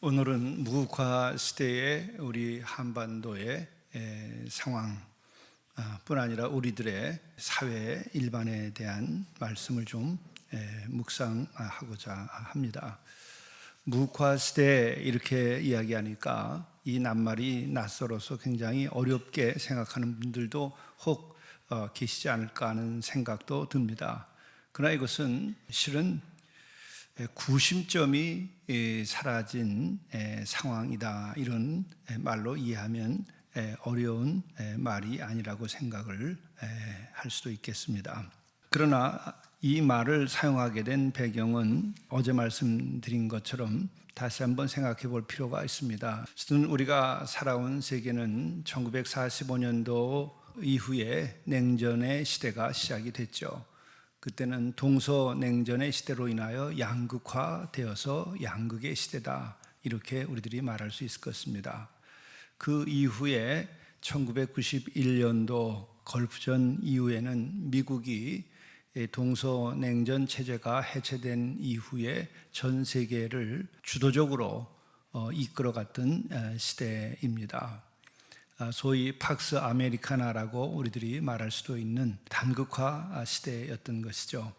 오늘은 무국화 시대의 우리 한반도의 상황 뿐 아니라 우리들의 사회 일반에 대한 말씀을 좀 묵상하고자 합니다. 무국화 시대 이렇게 이야기하니까 이 낱말이 낯설어서 굉장히 어렵게 생각하는 분들도 혹 계시지 않을까 하는 생각도 듭니다. 그러나 이것은 실은 구심점이 사라진 상황이다, 이런 말로 이해하면 어려운 말이 아니라고 생각을 할 수도 있겠습니다. 그러나 이 말을 사용하게 된 배경은 어제 말씀드린 것처럼 다시 한번 생각해 볼 필요가 있습니다. 우리가 살아온 세계는 1945년도 이후에 냉전의 시대가 시작이 됐죠. 그때는 동서냉전의 시대로 인하여 양극화되어서 양극의 시대다, 이렇게 우리들이 말할 수 있을 것입니다. 그 이후에 1991년도 걸프전 이후에는 미국이 동서냉전 체제가 해체된 이후에 전 세계를 주도적으로 이끌어갔던 시대입니다. 소위 팍스 아메리카나라고 우리들이 말할 수도 있는 단극화 시대였던 것이죠.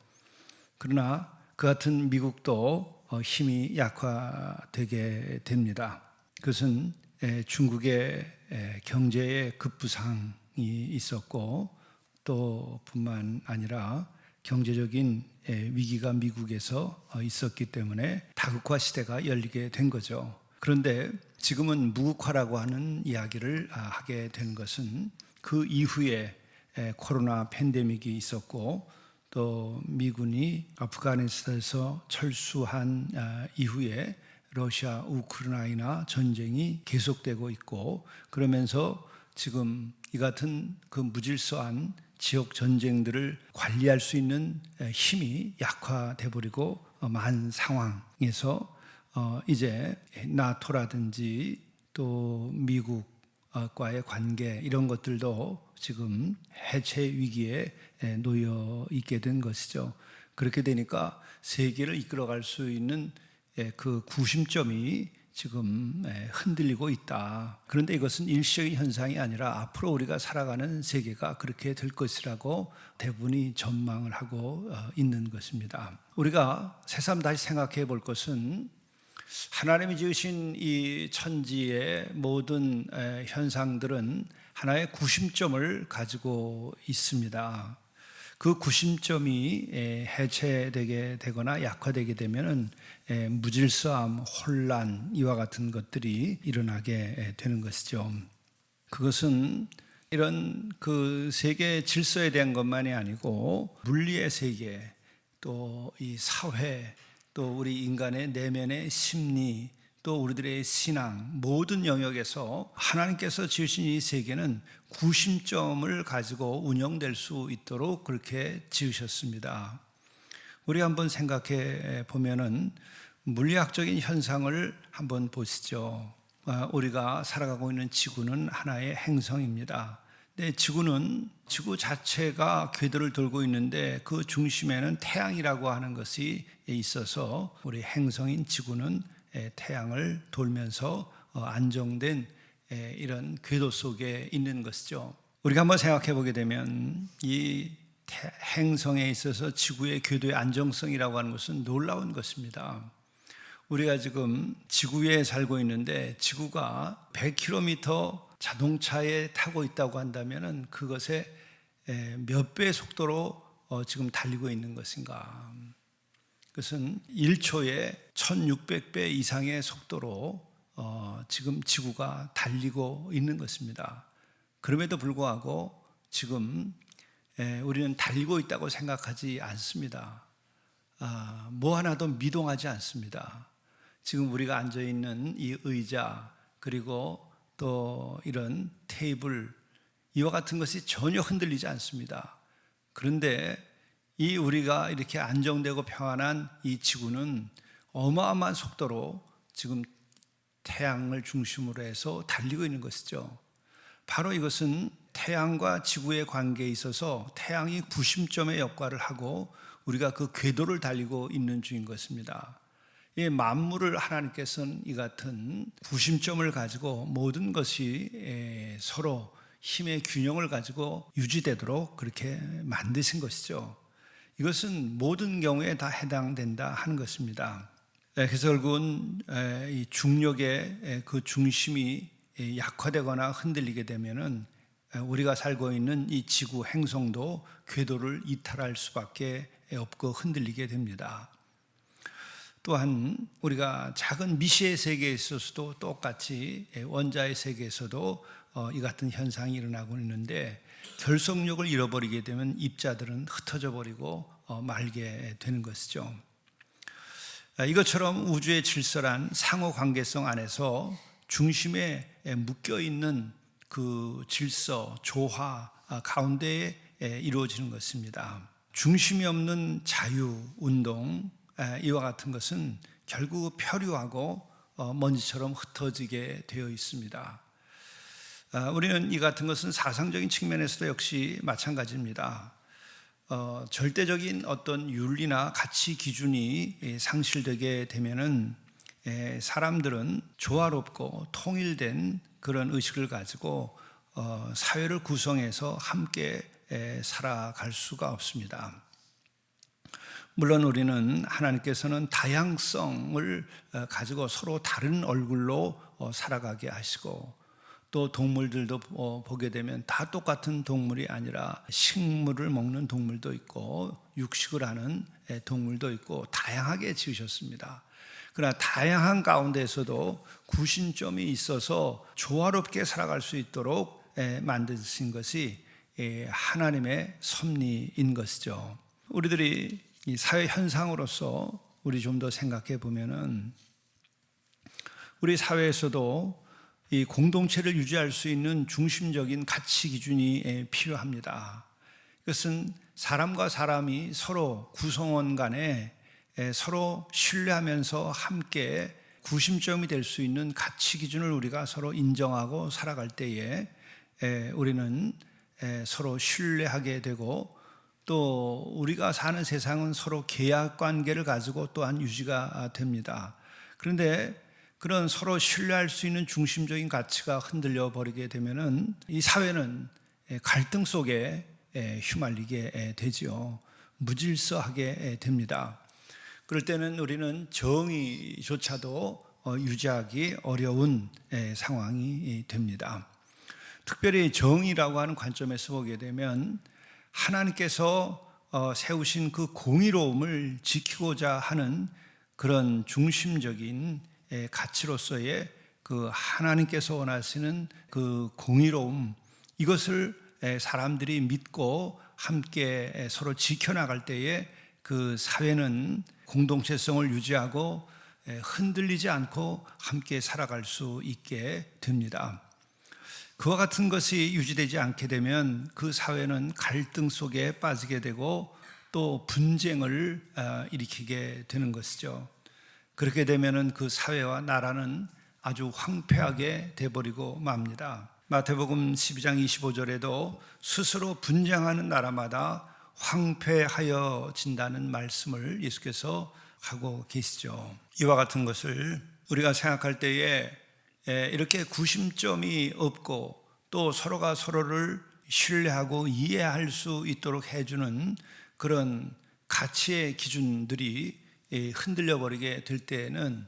그러나 그 같은 미국도 힘이 약화되게 됩니다. 그것은 중국의 경제의 급부상이 있었고, 또 뿐만 아니라 경제적인 위기가 미국에서 있었기 때문에 다극화 시대가 열리게 된 거죠. 그런데 지금은 무국화라고 하는 이야기를 하게 된 것은 그 이후에 코로나 팬데믹이 있었고, 또 미군이 아프가니스탄에서 철수한 이후에 러시아 우크라이나 전쟁이 계속되고 있고, 그러면서 지금 이 같은 그 무질서한 지역 전쟁들을 관리할 수 있는 힘이 약화돼 버리고 만 상황에서 이제 나토라든지 또 미국과의 관계, 이런 것들도 지금 해체 위기에 놓여 있게 된 것이죠. 그렇게 되니까 세계를 이끌어갈 수 있는 그 구심점이 지금 흔들리고 있다. 그런데 이것은 일시적인 현상이 아니라 앞으로 우리가 살아가는 세계가 그렇게 될 것이라고 대부분이 전망을 하고 있는 것입니다. 우리가 새삼 다시 생각해 볼 것은 하나님이 지으신 이 천지의 모든 현상들은 하나의 구심점을 가지고 있습니다. 그 구심점이 해체되게 되거나 약화되게 되면은 무질서함, 혼란, 이와 같은 것들이 일어나게 되는 것이죠. 그것은 이런 그 세계 질서에 대한 것만이 아니고 물리의 세계, 또 이 사회, 또 우리 인간의 내면의 심리, 또 우리들의 신앙, 모든 영역에서 하나님께서 지으신 이 세계는 구심점을 가지고 운영될 수 있도록 그렇게 지으셨습니다. 우리 한번 생각해 보면은 물리학적인 현상을 한번 보시죠. 우리가 살아가고 있는 지구는 하나의 행성입니다. 근데 지구 자체가 궤도를 돌고 있는데 그 중심에는 태양이라고 하는 것이 있어서 우리 행성인 지구는 태양을 돌면서 안정된 이런 궤도 속에 있는 것이죠. 우리가 한번 생각해 보게 되면 이 행성에 있어서 지구의 궤도의 안정성이라고 하는 것은 놀라운 것입니다. 우리가 지금 지구에 살고 있는데 지구가 100km 자동차에 타고 있다고 한다면 그것의 몇 배의 속도로 지금 달리고 있는 것인가? 그것은 1초에 1600배 이상의 속도로 지금 지구가 달리고 있는 것입니다. 그럼에도 불구하고 지금 우리는 달리고 있다고 생각하지 않습니다. 뭐 하나도 미동하지 않습니다. 지금 우리가 앉아있는 이 의자, 그리고 또 이런 테이블, 이와 같은 것이 전혀 흔들리지 않습니다. 그런데 이 우리가 이렇게 안정되고 평안한 이 지구는 어마어마한 속도로 지금 태양을 중심으로 해서 달리고 있는 것이죠. 바로 이것은 태양과 지구의 관계에 있어서 태양이 구심점의 역할을 하고 우리가 그 궤도를 달리고 있는 중인 것입니다. 이 만물을 하나님께서는 이 같은 구심점을 가지고 모든 것이 서로 힘의 균형을 가지고 유지되도록 그렇게 만드신 것이죠. 이것은 모든 경우에 다 해당된다 하는 것입니다. 그래서 결국은 이 중력의 그 중심이 약화되거나 흔들리게 되면은 우리가 살고 있는 이 지구 행성도 궤도를 이탈할 수밖에 없고 흔들리게 됩니다. 또한 우리가 작은 미시의 세계에 있어서도 똑같이 원자의 세계에서도 이 같은 현상이 일어나고 있는데, 결속력을 잃어버리게 되면 입자들은 흩어져 버리고 말게 되는 것이죠. 이것처럼 우주의 질서란 상호관계성 안에서 중심에 묶여 있는 그 질서, 조화 가운데에 이루어지는 것입니다. 중심이 없는 자유운동, 이와 같은 것은 결국 표류하고 먼지처럼 흩어지게 되어 있습니다. 우리는 이 같은 것은 사상적인 측면에서도 역시 마찬가지입니다. 절대적인 어떤 윤리나 가치 기준이 상실되게 되면은 사람들은 조화롭고 통일된 그런 의식을 가지고 사회를 구성해서 함께 살아갈 수가 없습니다. 물론 우리는 하나님께서는 다양성을 가지고 서로 다른 얼굴로 살아가게 하시고, 또 동물들도 보게 되면 다 똑같은 동물이 아니라 식물을 먹는 동물도 있고 육식을 하는 동물도 있고 다양하게 지으셨습니다. 그러나 다양한 가운데에서도 구심점이 있어서 조화롭게 살아갈 수 있도록 만드신 것이 하나님의 섭리인 것이죠. 우리들이 이 사회 현상으로서 우리 좀 더 생각해 보면은, 우리 사회에서도 이 공동체를 유지할 수 있는 중심적인 가치 기준이 필요합니다. 이것은 사람과 사람이 서로 구성원 간에 서로 신뢰하면서 함께 구심점이 될 수 있는 가치 기준을 우리가 서로 인정하고 살아갈 때에 우리는 서로 신뢰하게 되고, 또 우리가 사는 세상은 서로 계약 관계를 가지고 또한 유지가 됩니다. 그런데 그런 서로 신뢰할 수 있는 중심적인 가치가 흔들려 버리게 되면은 이 사회는 갈등 속에 휘말리게 되지요. 무질서하게 됩니다. 그럴 때는 우리는 정의조차도 유지하기 어려운 상황이 됩니다. 특별히 정의라고 하는 관점에서 보게 되면 하나님께서 세우신 그 공의로움을 지키고자 하는 그런 중심적인 가치로서의 그 하나님께서 원하시는 그 공의로움, 이것을 사람들이 믿고 함께 서로 지켜나갈 때에 그 사회는 공동체성을 유지하고 흔들리지 않고 함께 살아갈 수 있게 됩니다. 그와 같은 것이 유지되지 않게 되면 그 사회는 갈등 속에 빠지게 되고 또 분쟁을 일으키게 되는 것이죠. 그렇게 되면은 그 사회와 나라는 아주 황폐하게 돼버리고 맙니다. 마태복음 12장 25절에도 스스로 분쟁하는 나라마다 황폐하여진다는 말씀을 예수께서 하고 계시죠. 이와 같은 것을 우리가 생각할 때에 이렇게 구심점이 없고 또 서로가 서로를 신뢰하고 이해할 수 있도록 해주는 그런 가치의 기준들이 흔들려 버리게 될 때에는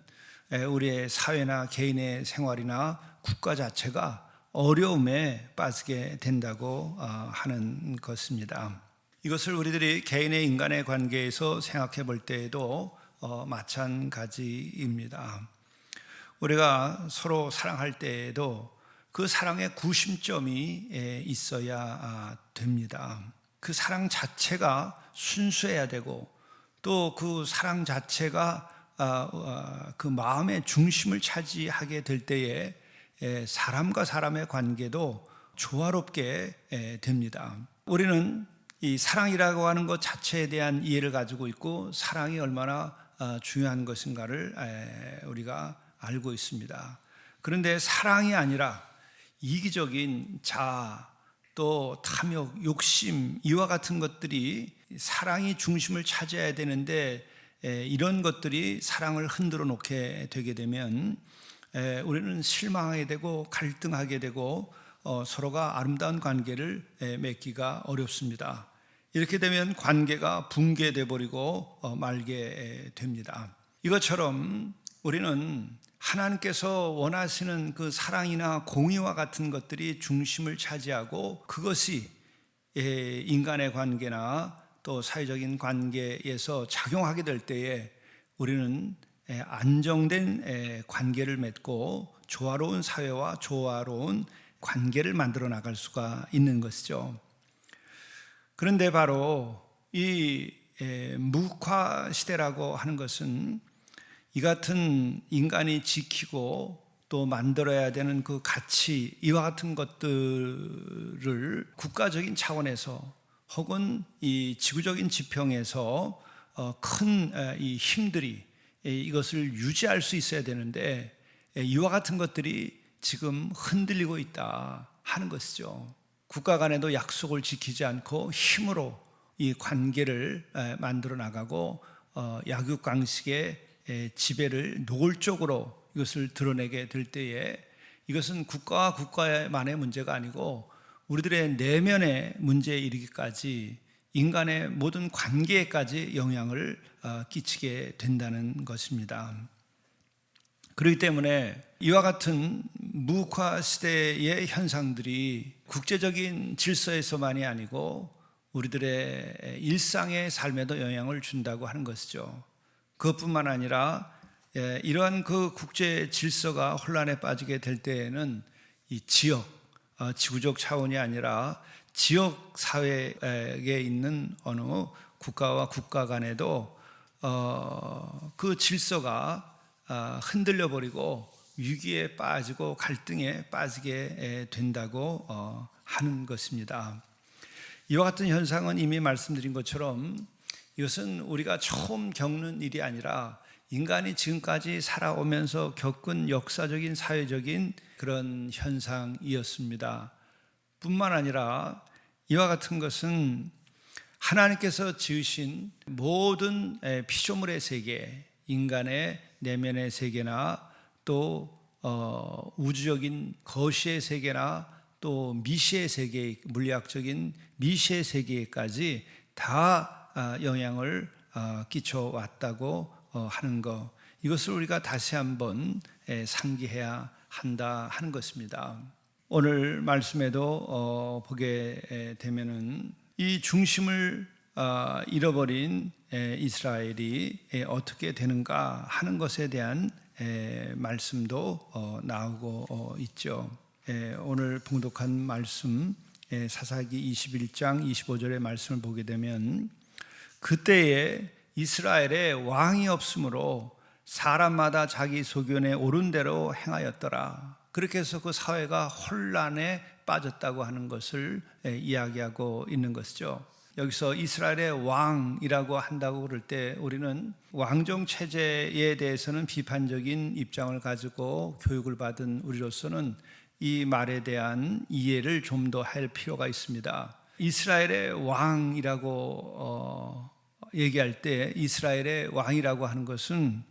우리의 사회나 개인의 생활이나 국가 자체가 어려움에 빠지게 된다고 하는 것입니다. 이것을 우리들이 개인의 인간의 관계에서 생각해 볼 때에도 마찬가지입니다. 우리가 서로 사랑할 때에도 그 사랑의 구심점이 있어야 됩니다. 그 사랑 자체가 순수해야 되고 또 그 사랑 자체가 그 마음의 중심을 차지하게 될 때에 사람과 사람의 관계도 조화롭게 됩니다. 우리는 이 사랑이라고 하는 것 자체에 대한 이해를 가지고 있고 사랑이 얼마나 중요한 것인가를 우리가 알고 있습니다. 그런데 사랑이 아니라 이기적인 자아, 또 탐욕, 욕심, 이와 같은 것들이 사랑이 중심을 차지해야 되는데 이런 것들이 사랑을 흔들어 놓게 되게 되면 우리는 실망하게 되고 갈등하게 되고 서로가 아름다운 관계를 맺기가 어렵습니다. 이렇게 되면 관계가 붕괴돼 버리고 말게 됩니다. 이것처럼 우리는 하나님께서 원하시는 그 사랑이나 공의와 같은 것들이 중심을 차지하고 그것이 인간의 관계나 또 사회적인 관계에서 작용하게 될 때에 우리는 안정된 관계를 맺고 조화로운 사회와 조화로운 관계를 만들어 나갈 수가 있는 것이죠. 그런데 바로 이 무국화 시대라고 하는 것은 이 같은 인간이 지키고 또 만들어야 되는 그 가치, 이와 같은 것들을 국가적인 차원에서 혹은 이 지구적인 지평에서 큰 이 힘들이 이것을 유지할 수 있어야 되는데 이와 같은 것들이 지금 흔들리고 있다 하는 것이죠. 국가 간에도 약속을 지키지 않고 힘으로 이 관계를 만들어 나가고 약육강식의 지배를 노골적으로 이것을 드러내게 될 때에 이것은 국가와 국가만의 문제가 아니고 우리들의 내면의 문제에 이르기까지 인간의 모든 관계에까지 영향을 끼치게 된다는 것입니다. 그렇기 때문에 이와 같은 무국화 시대의 현상들이 국제적인 질서에서만이 아니고 우리들의 일상의 삶에도 영향을 준다고 하는 것이죠. 그것뿐만 아니라 이러한 그 국제 질서가 혼란에 빠지게 될 때에는 이 지구적 차원이 아니라 지역 사회에 있는 어느 국가와 국가 간에도 그 질서가 흔들려 버리고 위기에 빠지고 갈등에 빠지게 된다고 하는 것입니다. 이와 같은 현상은 이미 말씀드린 것처럼 이것은 우리가 처음 겪는 일이 아니라 인간이 지금까지 살아오면서 겪은 역사적인 사회적인 그런 현상이었습니다. 뿐만 아니라 이와 같은 것은 하나님께서 지으신 모든 피조물의 세계, 인간의 내면의 세계나 또 우주적인 거시의 세계나 또 미시의 세계, 물리학적인 미시의 세계까지 다 영향을 끼쳐왔다고 하는 것, 이것을 우리가 다시 한번 상기해야 한다 하는 것입니다. 오늘 말씀에도 보게 되면은 이 중심을 잃어버린 이스라엘이 어떻게 되는가 하는 것에 대한 말씀도 나오고 있죠. 오늘 봉독한 말씀 사사기 21장 25절의 말씀을 보게 되면 그때에 이스라엘에 왕이 없으므로 사람마다 자기 소견에 옳은 대로 행하였더라. 그렇게 해서 그 사회가 혼란에 빠졌다고 하는 것을 이야기하고 있는 것이죠. 여기서 이스라엘의 왕이라고 한다고 그럴 때 우리는 왕정 체제에 대해서는 비판적인 입장을 가지고 교육을 받은 우리로서는 이 말에 대한 이해를 좀 더 할 필요가 있습니다. 이스라엘의 왕이라고 얘기할 때 이스라엘의 왕이라고 하는 것은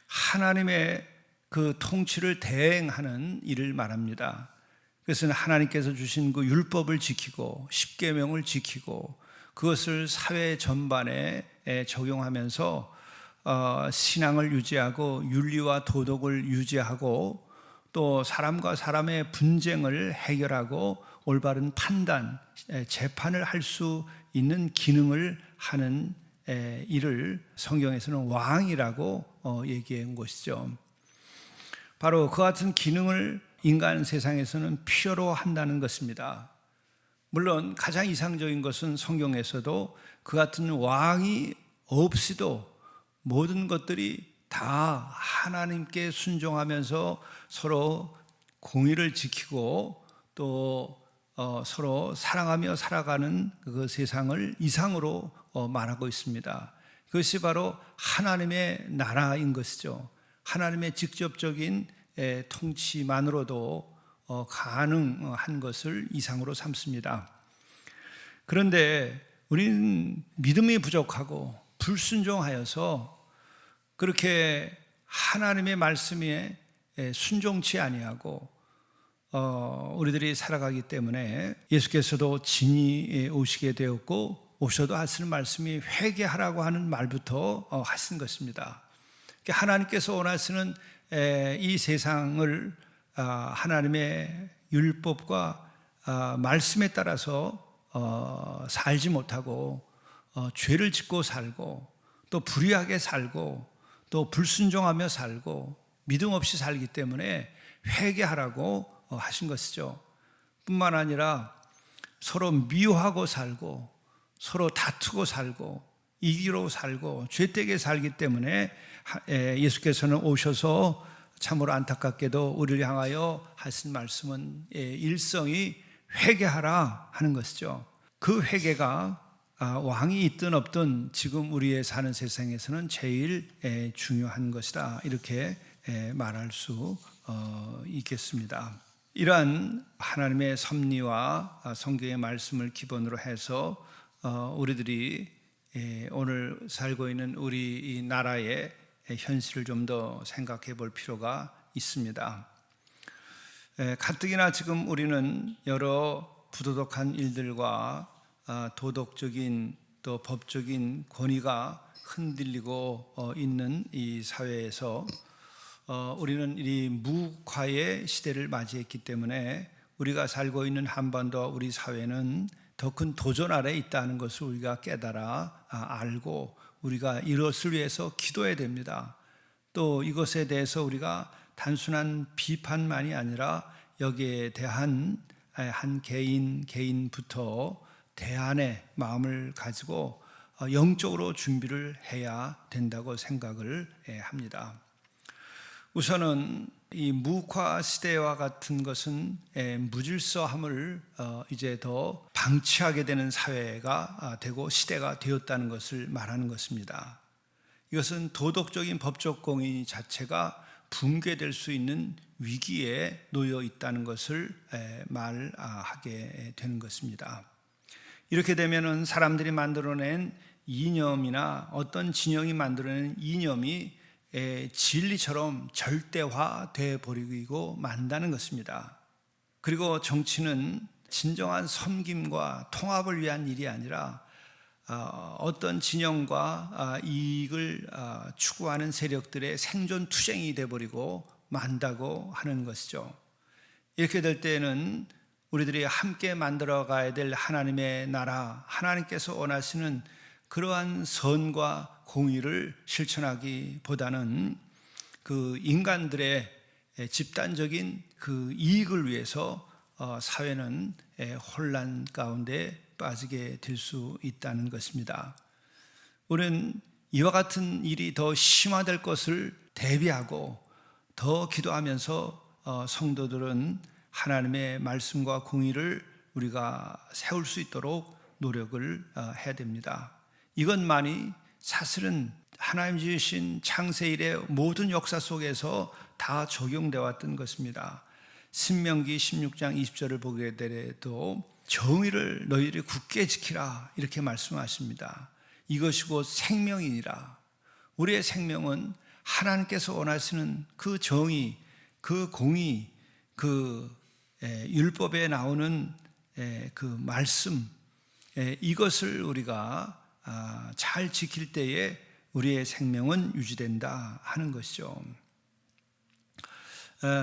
하나님의 그 통치를 대행하는 일을 말합니다. 그것은 하나님께서 주신 그 율법을 지키고 십계명을 지키고 그것을 사회 전반에 적용하면서 신앙을 유지하고 윤리와 도덕을 유지하고 또 사람과 사람의 분쟁을 해결하고 올바른 판단, 재판을 할 수 있는 기능을 하는 일을 성경에서는 왕이라고 얘기한 것이죠. 바로 그 같은 기능을 인간 세상에서는 필요로 한다는 것입니다. 물론 가장 이상적인 것은 성경에서도 그 같은 왕이 없이도 모든 것들이 다 하나님께 순종하면서 서로 공의를 지키고 또 서로 사랑하며 살아가는 그 세상을 이상으로 말하고 있습니다. 그것이 바로 하나님의 나라인 것이죠. 하나님의 직접적인 통치만으로도 가능한 것을 이상으로 삼습니다. 그런데 우리는 믿음이 부족하고 불순종하여서 그렇게 하나님의 말씀에 순종치 아니하고 우리들이 살아가기 때문에 예수께서도 진이 오시게 되었고 오셔도 하시는 말씀이 회개하라고 하는 말부터 하신 것입니다. 하나님께서 원하시는 이 세상을 하나님의 율법과 말씀에 따라서 살지 못하고 죄를 짓고 살고 또 불의하게 살고 또 불순종하며 살고 믿음 없이 살기 때문에 회개하라고 하신 것이죠. 뿐만 아니라 서로 미워하고 살고 서로 다투고 살고 이기로 살고 죄되게 살기 때문에 예수께서는 오셔서 참으로 안타깝게도 우리를 향하여 하신 말씀은 일성이 회개하라 하는 것이죠. 그 회개가 왕이 있든 없든 지금 우리의 사는 세상에서는 제일 중요한 것이다, 이렇게 말할 수 있겠습니다. 이러한 하나님의 섭리와 성경의 말씀을 기본으로 해서 우리들이 오늘 살고 있는 우리 이 나라의 현실을 좀 더 생각해 볼 필요가 있습니다. 가뜩이나 지금 우리는 여러 부도덕한 일들과 도덕적인 또 법적인 권위가 흔들리고 있는 이 사회에서 우리는 이 무과의 시대를 맞이했기 때문에 우리가 살고 있는 한반도와 우리 사회는 더 큰 도전 아래에 있다는 것을 우리가 깨달아 알고 우리가 이것을 위해서 기도해야 됩니다. 또 이것에 대해서 우리가 단순한 비판만이 아니라 여기에 대한 한 개인부터 대안의 마음을 가지고 영적으로 준비를 해야 된다고 생각을 합니다. 우선은 이 무과 시대와 같은 것은 무질서함을 이제 더 방치하게 되는 사회가 되고 시대가 되었다는 것을 말하는 것입니다. 이것은 도덕적인 법적 공의 자체가 붕괴될 수 있는 위기에 놓여 있다는 것을 말하게 되는 것입니다. 이렇게 되면은 사람들이 만들어낸 이념이나 어떤 진영이 만들어낸 이념이 진리처럼 절대화되어 버리고 만다는 것입니다. 그리고 정치는 진정한 섬김과 통합을 위한 일이 아니라 어떤 진영과 이익을 추구하는 세력들의 생존 투쟁이 되어버리고 만다고 하는 것이죠. 이렇게 될 때는 우리들이 함께 만들어가야 될 하나님의 나라, 하나님께서 원하시는 그러한 선과 공의를 실천하기보다는 그 인간들의 집단적인 그 이익을 위해서 사회는 혼란 가운데 빠지게 될 수 있다는 것입니다. 우리는 이와 같은 일이 더 심화될 것을 대비하고 더 기도하면서 성도들은 하나님의 말씀과 공의를 우리가 세울 수 있도록 노력을 해야 됩니다. 이것만이 사실은 하나님 지으신 창세 이래 모든 역사 속에서 다 적용되어 왔던 것입니다. 신명기 16장 20절을 보게 되더라도 정의를 너희들이 굳게 지키라, 이렇게 말씀하십니다. 이것이 곧 생명이니라. 우리의 생명은 하나님께서 원하시는 그 정의, 그 공의, 그 율법에 나오는 그 말씀, 이것을 우리가 잘 지킬 때에 우리의 생명은 유지된다 하는 것이죠.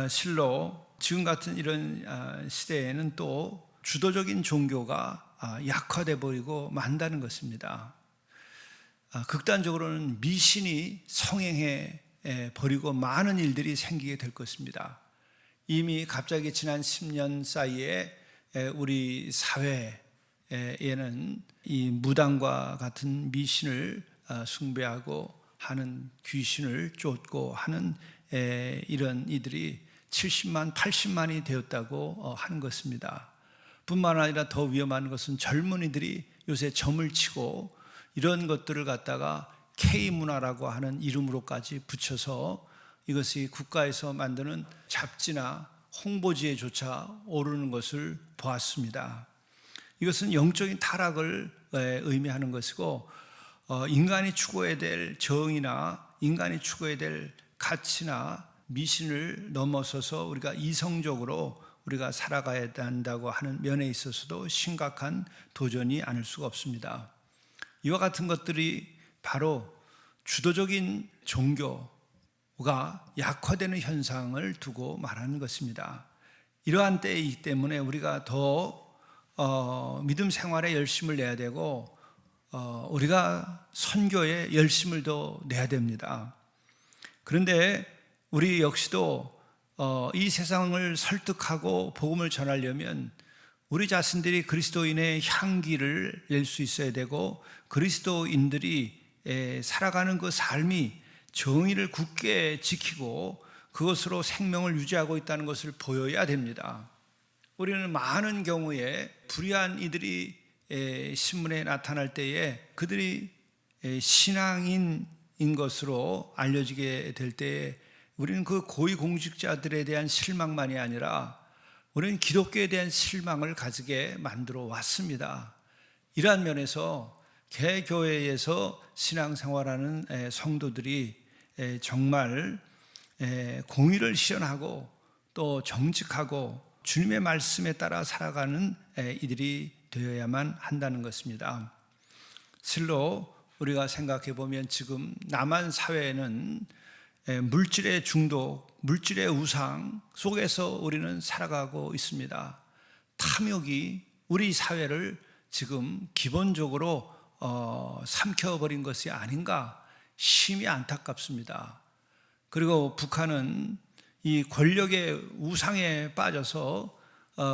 실로 지금 같은 이런 시대에는 또 주도적인 종교가 약화돼 버리고 만다는 것입니다. 극단적으로는 미신이 성행해 버리고 많은 일들이 생기게 될 것입니다. 이미 갑자기 지난 10년 사이에 우리 사회에는 이 무당과 같은 미신을 숭배하고 하는, 귀신을 쫓고 하는 이런 이들이 70만, 80만이 되었다고 하는 것입니다. 뿐만 아니라 더 위험한 것은 젊은이들이 요새 점을 치고 이런 것들을 갖다가 K문화라고 하는 이름으로까지 붙여서 이것이 국가에서 만드는 잡지나 홍보지에조차 오르는 것을 보았습니다. 이것은 영적인 타락을 의미하는 것이고 인간이 추구해야 될 정의나 인간이 추구해야 될 가치나 미신을 넘어서서 우리가 이성적으로 우리가 살아가야 한다고 하는 면에 있어서도 심각한 도전이 아닐 수가 없습니다. 이와 같은 것들이 바로 주도적인 종교가 약화되는 현상을 두고 말하는 것입니다. 이러한 때이기 때문에 우리가 더 믿음 생활에 열심을 내야 되고 우리가 선교에 열심을 더 내야 됩니다. 그런데 우리 역시도 이 세상을 설득하고 복음을 전하려면 우리 자신들이 그리스도인의 향기를 낼 수 있어야 되고 그리스도인들이 살아가는 그 삶이 정의를 굳게 지키고 그것으로 생명을 유지하고 있다는 것을 보여야 됩니다. 우리는 많은 경우에 불의한 이들이 신문에 나타날 때에 그들이 신앙인인 것으로 알려지게 될 때에 우리는 그 고위공직자들에 대한 실망만이 아니라 우리는 기독교에 대한 실망을 가지게 만들어 왔습니다. 이러한 면에서 개교회에서 신앙생활하는 성도들이 정말 공의를 실현하고 또 정직하고 주님의 말씀에 따라 살아가는 이들이 되어야만 한다는 것입니다. 실로 우리가 생각해 보면 지금 남한 사회에는 물질의 중독, 물질의 우상 속에서 우리는 살아가고 있습니다. 탐욕이 우리 사회를 지금 기본적으로 삼켜버린 것이 아닌가 심히 안타깝습니다. 그리고 북한은 이 권력의 우상에 빠져서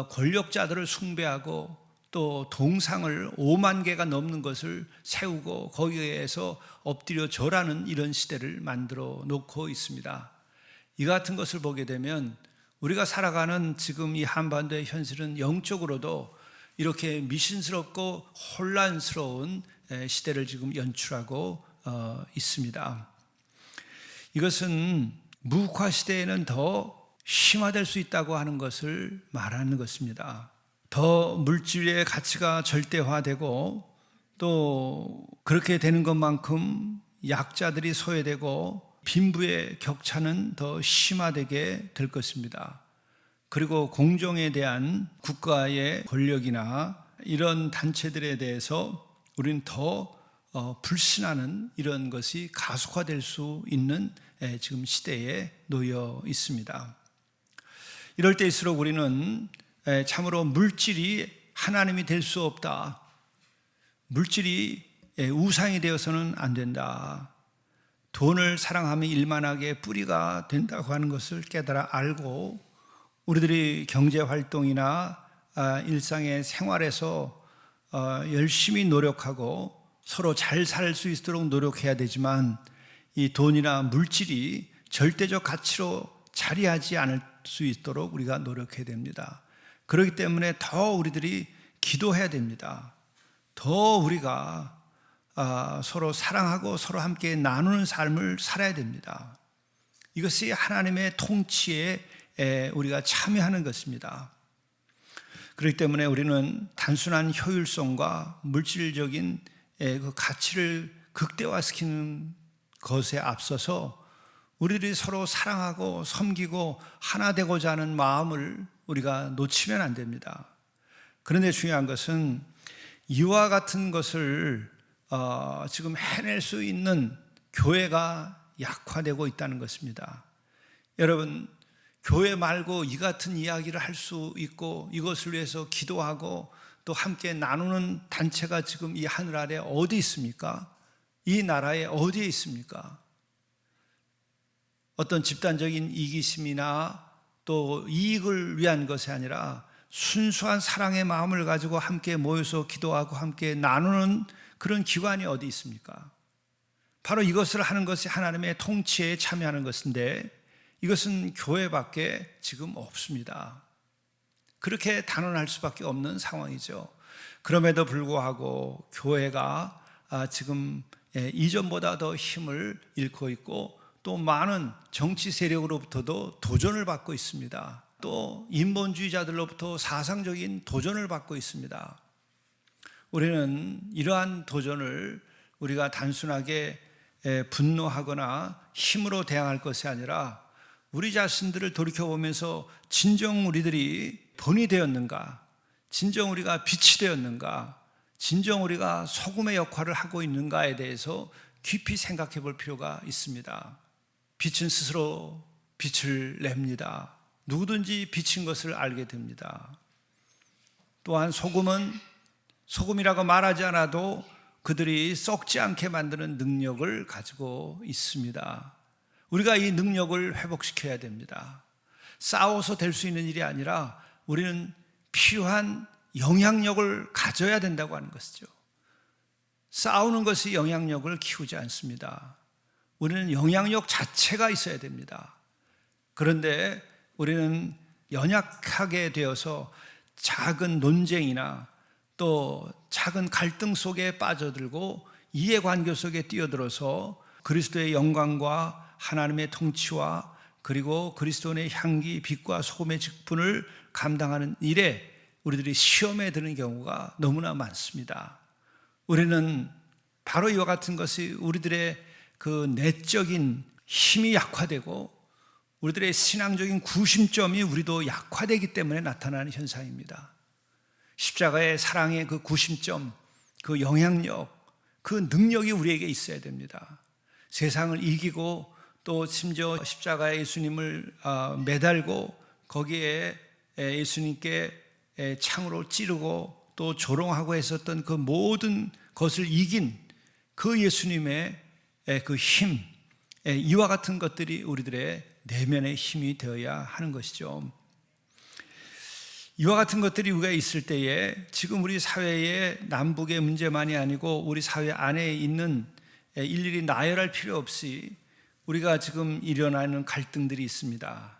권력자들을 숭배하고 또 동상을 5만 개가 넘는 것을 세우고 거기에서 엎드려 절하는 이런 시대를 만들어 놓고 있습니다. 이 같은 것을 보게 되면 우리가 살아가는 지금 이 한반도의 현실은 영적으로도 이렇게 미신스럽고 혼란스러운 시대를 지금 연출하고 있습니다. 이것은 무국화 시대에는 더 심화될 수 있다고 하는 것을 말하는 것입니다. 더 물질의 가치가 절대화되고 또 그렇게 되는 것만큼 약자들이 소외되고 빈부의 격차는 더 심화되게 될 것입니다. 그리고 공정에 대한 국가의 권력이나 이런 단체들에 대해서 우리는 더 불신하는 이런 것이 가속화될 수 있는 지금 시대에 놓여 있습니다. 이럴 때일수록 우리는 참으로 물질이 하나님이 될 수 없다. 물질이 우상이 되어서는 안 된다. 돈을 사랑하면 일만하게 뿌리가 된다고 하는 것을 깨달아 알고 우리들이 경제활동이나 일상의 생활에서 열심히 노력하고 서로 잘 살 수 있도록 노력해야 되지만 이 돈이나 물질이 절대적 가치로 자리하지 않을 수 있도록 우리가 노력해야 됩니다. 그렇기 때문에 더 우리들이 기도해야 됩니다. 더 우리가 서로 사랑하고 서로 함께 나누는 삶을 살아야 됩니다. 이것이 하나님의 통치에 우리가 참여하는 것입니다. 그렇기 때문에 우리는 단순한 효율성과 물질적인 그 가치를 극대화시키는 것에 앞서서 우리들이 서로 사랑하고 섬기고 하나 되고자 하는 마음을 우리가 놓치면 안 됩니다. 그런데 중요한 것은 이와 같은 것을 지금 해낼 수 있는 교회가 약화되고 있다는 것입니다. 여러분, 교회 말고 이 같은 이야기를 할 수 있고 이것을 위해서 기도하고 또 함께 나누는 단체가 지금 이 하늘 아래 어디 있습니까? 이 나라에 어디에 있습니까? 어떤 집단적인 이기심이나 또 이익을 위한 것이 아니라 순수한 사랑의 마음을 가지고 함께 모여서 기도하고 함께 나누는 그런 기관이 어디 있습니까? 바로 이것을 하는 것이 하나님의 통치에 참여하는 것인데 이것은 교회밖에 지금 없습니다. 그렇게 단언할 수밖에 없는 상황이죠. 그럼에도 불구하고 교회가 지금 이전보다 더 힘을 잃고 있고 또 많은 정치 세력으로부터도 도전을 받고 있습니다. 또 인본주의자들로부터 사상적인 도전을 받고 있습니다. 우리는 이러한 도전을 우리가 단순하게 분노하거나 힘으로 대항할 것이 아니라 우리 자신들을 돌이켜보면서 진정 우리들이 본이 되었는가, 진정 우리가 빛이 되었는가, 진정 우리가 소금의 역할을 하고 있는가에 대해서 깊이 생각해 볼 필요가 있습니다. 빛은 스스로 빛을 냅니다. 누구든지 빛인 것을 알게 됩니다. 또한 소금은 소금이라고 말하지 않아도 그들이 썩지 않게 만드는 능력을 가지고 있습니다. 우리가 이 능력을 회복시켜야 됩니다. 싸워서 될 수 있는 일이 아니라 우리는 필요한 영향력을 가져야 된다고 하는 것이죠. 싸우는 것이 영향력을 키우지 않습니다. 우리는 영향력 자체가 있어야 됩니다. 그런데 우리는 연약하게 되어서 작은 논쟁이나 또 작은 갈등 속에 빠져들고 이해관계 속에 뛰어들어서 그리스도의 영광과 하나님의 통치와 그리고 그리스도의 향기, 빛과 소금의 직분을 감당하는 일에 우리들이 시험에 드는 경우가 너무나 많습니다. 우리는 바로 이와 같은 것이 우리들의 그 내적인 힘이 약화되고 우리들의 신앙적인 구심점이 우리도 약화되기 때문에 나타나는 현상입니다. 십자가의 사랑의 그 구심점, 그 영향력, 그 능력이 우리에게 있어야 됩니다. 세상을 이기고 또 심지어 십자가에 예수님을 매달고 거기에 예수님께 창으로 찌르고 또 조롱하고 했었던 그 모든 것을 이긴 그 예수님의 그 힘, 이와 같은 것들이 우리들의 내면의 힘이 되어야 하는 것이죠. 이와 같은 것들이 우리가 있을 때에 지금 우리 사회의 남북의 문제만이 아니고 우리 사회 안에 있는 일일이 나열할 필요 없이 우리가 지금 일어나는 갈등들이 있습니다.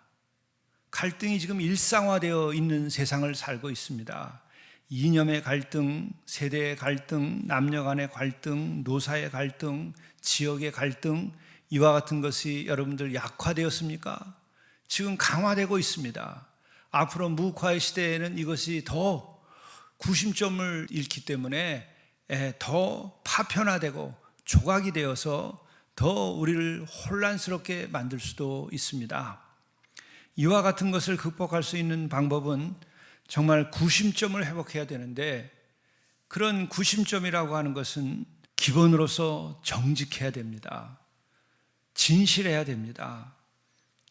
갈등이 지금 일상화되어 있는 세상을 살고 있습니다. 이념의 갈등, 세대의 갈등, 남녀 간의 갈등, 노사의 갈등, 지역의 갈등, 이와 같은 것이 여러분들 약화되었습니까? 지금 강화되고 있습니다. 앞으로 무국화의 시대에는 이것이 더 구심점을 잃기 때문에 더 파편화되고 조각이 되어서 더 우리를 혼란스럽게 만들 수도 있습니다. 이와 같은 것을 극복할 수 있는 방법은 정말 구심점을 회복해야 되는데, 그런 구심점이라고 하는 것은 기본으로서 정직해야 됩니다. 진실해야 됩니다.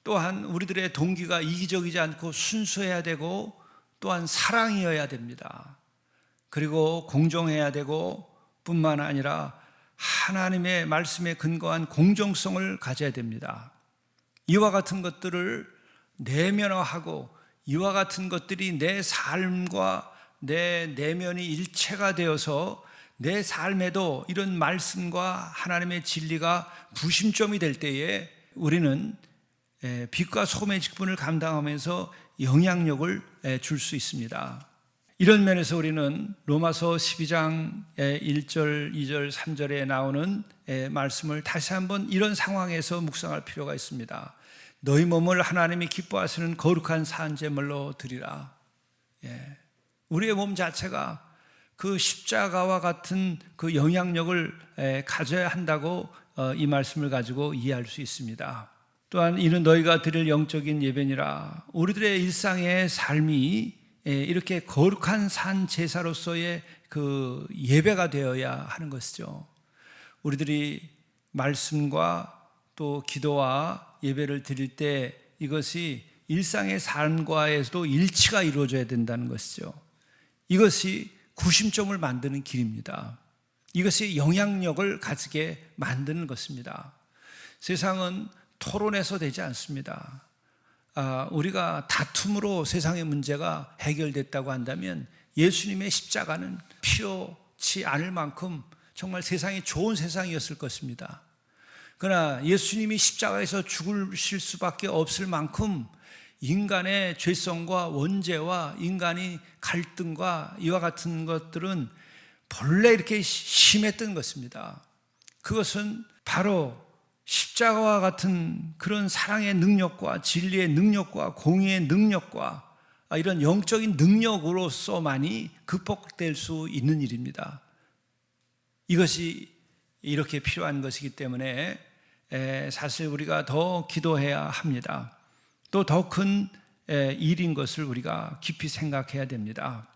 또한 우리들의 동기가 이기적이지 않고 순수해야 되고, 또한 사랑이어야 됩니다. 그리고 공정해야 되고 뿐만 아니라 하나님의 말씀에 근거한 공정성을 가져야 됩니다. 이와 같은 것들을 내면화하고 이와 같은 것들이 내 삶과 내 내면이 일체가 되어서 내 삶에도 이런 말씀과 하나님의 진리가 구심점이 될 때에 우리는 빛과 소금의 직분을 감당하면서 영향력을 줄 수 있습니다. 이런 면에서 우리는 로마서 12장 1절, 2절, 3절에 나오는 말씀을 다시 한번 이런 상황에서 묵상할 필요가 있습니다. 너희 몸을 하나님이 기뻐하시는 거룩한 산제물로 드리라. 우리의 몸 자체가 그 십자가와 같은 그 영향력을 가져야 한다고 이 말씀을 가지고 이해할 수 있습니다. 또한 이는 너희가 드릴 영적인 예배니라. 우리들의 일상의 삶이 이렇게 거룩한 산 제사로서의 그 예배가 되어야 하는 것이죠. 우리들이 말씀과 또 기도와 예배를 드릴 때 이것이 일상의 삶과에서도 일치가 이루어져야 된다는 것이죠. 이것이 구심점을 만드는 길입니다. 이것이 영향력을 가지게 만드는 것입니다. 세상은 토론해서 되지 않습니다. 우리가 다툼으로 세상의 문제가 해결됐다고 한다면 예수님의 십자가는 필요치 않을 만큼 정말 세상이 좋은 세상이었을 것입니다. 그러나 예수님이 십자가에서 죽으실 수밖에 없을 만큼 인간의 죄성과 원죄와 인간이 갈등과 이와 같은 것들은 본래 이렇게 심했던 것입니다. 그것은 바로 십자가와 같은 그런 사랑의 능력과 진리의 능력과 공의의 능력과 이런 영적인 능력으로서만이 극복될 수 있는 일입니다. 이것이 이렇게 필요한 것이기 때문에 사실 우리가 더 기도해야 합니다. 또 더 큰 일인 것을 우리가 깊이 생각해야 됩니다.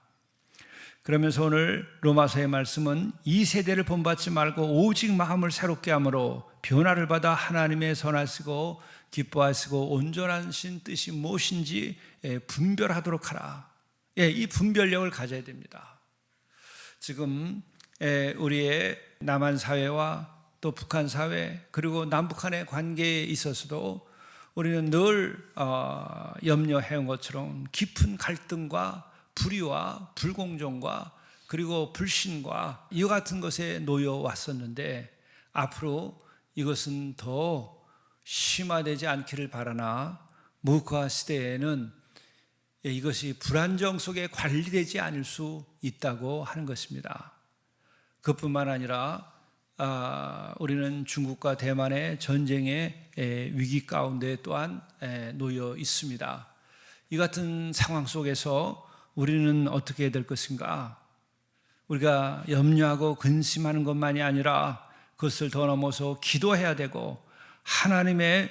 그러면서 오늘 로마서의 말씀은 이 세대를 본받지 말고 오직 마음을 새롭게 함으로 변화를 받아 하나님의 선하시고 기뻐하시고 온전하신 뜻이 무엇인지 분별하도록 하라. 이 분별력을 가져야 됩니다. 지금 우리의 남한 사회와 또 북한 사회 그리고 남북한의 관계에 있어서도 우리는 늘 염려해온 것처럼 깊은 갈등과 불의와 불공정과 그리고 불신과 이와 같은 것에 놓여 왔었는데 앞으로 이것은 더 심화되지 않기를 바라나 무화 시대에는 이것이 불안정 속에 관리되지 않을 수 있다고 하는 것입니다. 그뿐만 아니라 우리는 중국과 대만의 전쟁의 위기 가운데 또한 놓여 있습니다. 이 같은 상황 속에서 우리는 어떻게 해야 될 것인가? 우리가 염려하고 근심하는 것만이 아니라 그것을 더 넘어서 기도해야 되고 하나님의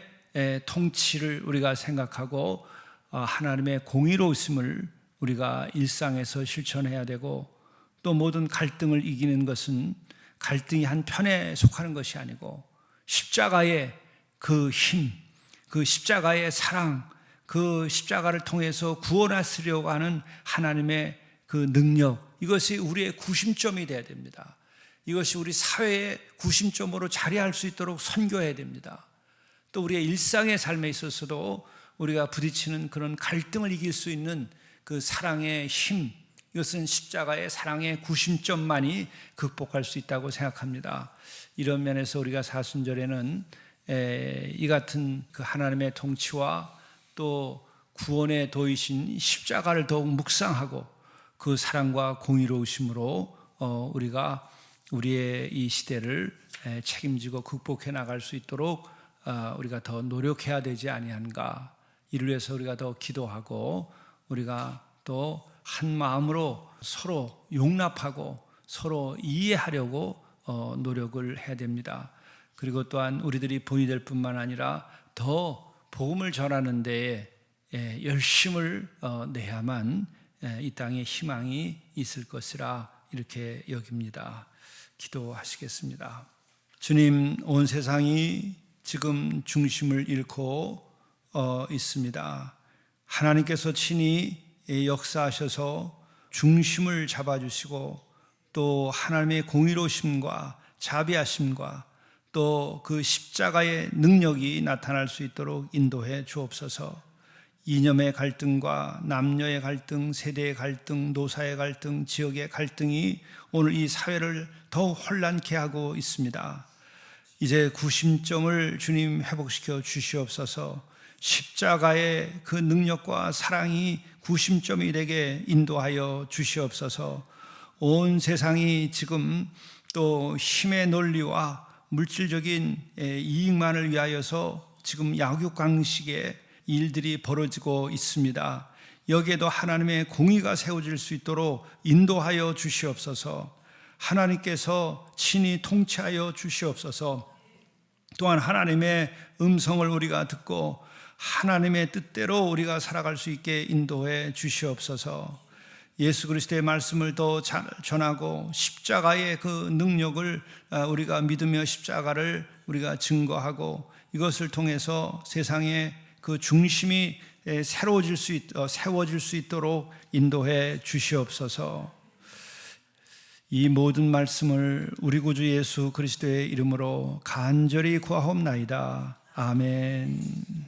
통치를 우리가 생각하고 하나님의 공의로우심을 우리가 일상에서 실천해야 되고 또 모든 갈등을 이기는 것은 갈등이 한 편에 속하는 것이 아니고 십자가의 그 힘, 그 십자가의 사랑, 그 십자가를 통해서 구원하시려고 하는 하나님의 그 능력, 이것이 우리의 구심점이 되어야 됩니다. 이것이 우리 사회의 구심점으로 자리할 수 있도록 선교해야 됩니다. 또 우리의 일상의 삶에 있어서도 우리가 부딪히는 그런 갈등을 이길 수 있는 그 사랑의 힘, 이것은 십자가의 사랑의 구심점만이 극복할 수 있다고 생각합니다. 이런 면에서 우리가 사순절에는 이 같은 그 하나님의 통치와 또 구원의 도이신 십자가를 더욱 묵상하고 그 사랑과 공의로우심으로 우리가 우리의 이 시대를 책임지고 극복해 나갈 수 있도록 우리가 더 노력해야 되지 아니한가. 이를 위해서 우리가 더 기도하고 우리가 또 한 마음으로 서로 용납하고 서로 이해하려고 노력을 해야 됩니다. 그리고 또한 우리들이 본이 될 뿐만 아니라 더 복음을 전하는 데에 열심을 내야만 이 땅에 희망이 있을 것이라 이렇게 여깁니다. 기도하시겠습니다. 주님, 온 세상이 지금 중심을 잃고 있습니다. 하나님께서 친히 역사하셔서 중심을 잡아주시고 또 하나님의 공의로우심과 자비하심과 또 그 십자가의 능력이 나타날 수 있도록 인도해 주옵소서. 이념의 갈등과 남녀의 갈등, 세대의 갈등, 노사의 갈등, 지역의 갈등이 오늘 이 사회를 더욱 혼란케 하고 있습니다. 이제 구심점을 주님 회복시켜 주시옵소서. 십자가의 그 능력과 사랑이 구심점이 되게 인도하여 주시옵소서. 온 세상이 지금 또 힘의 논리와 물질적인 이익만을 위하여서 지금 약육강식의 일들이 벌어지고 있습니다. 여기에도 하나님의 공의가 세워질 수 있도록 인도하여 주시옵소서. 하나님께서 친히 통치하여 주시옵소서. 또한 하나님의 음성을 우리가 듣고 하나님의 뜻대로 우리가 살아갈 수 있게 인도해 주시옵소서. 예수 그리스도의 말씀을 더 잘 전하고 십자가의 그 능력을 우리가 믿으며 십자가를 우리가 증거하고 이것을 통해서 세상의 그 중심이 세워질 수 있도록 인도해 주시옵소서. 이 모든 말씀을 우리 구주 예수 그리스도의 이름으로 간절히 구하옵나이다. 아멘.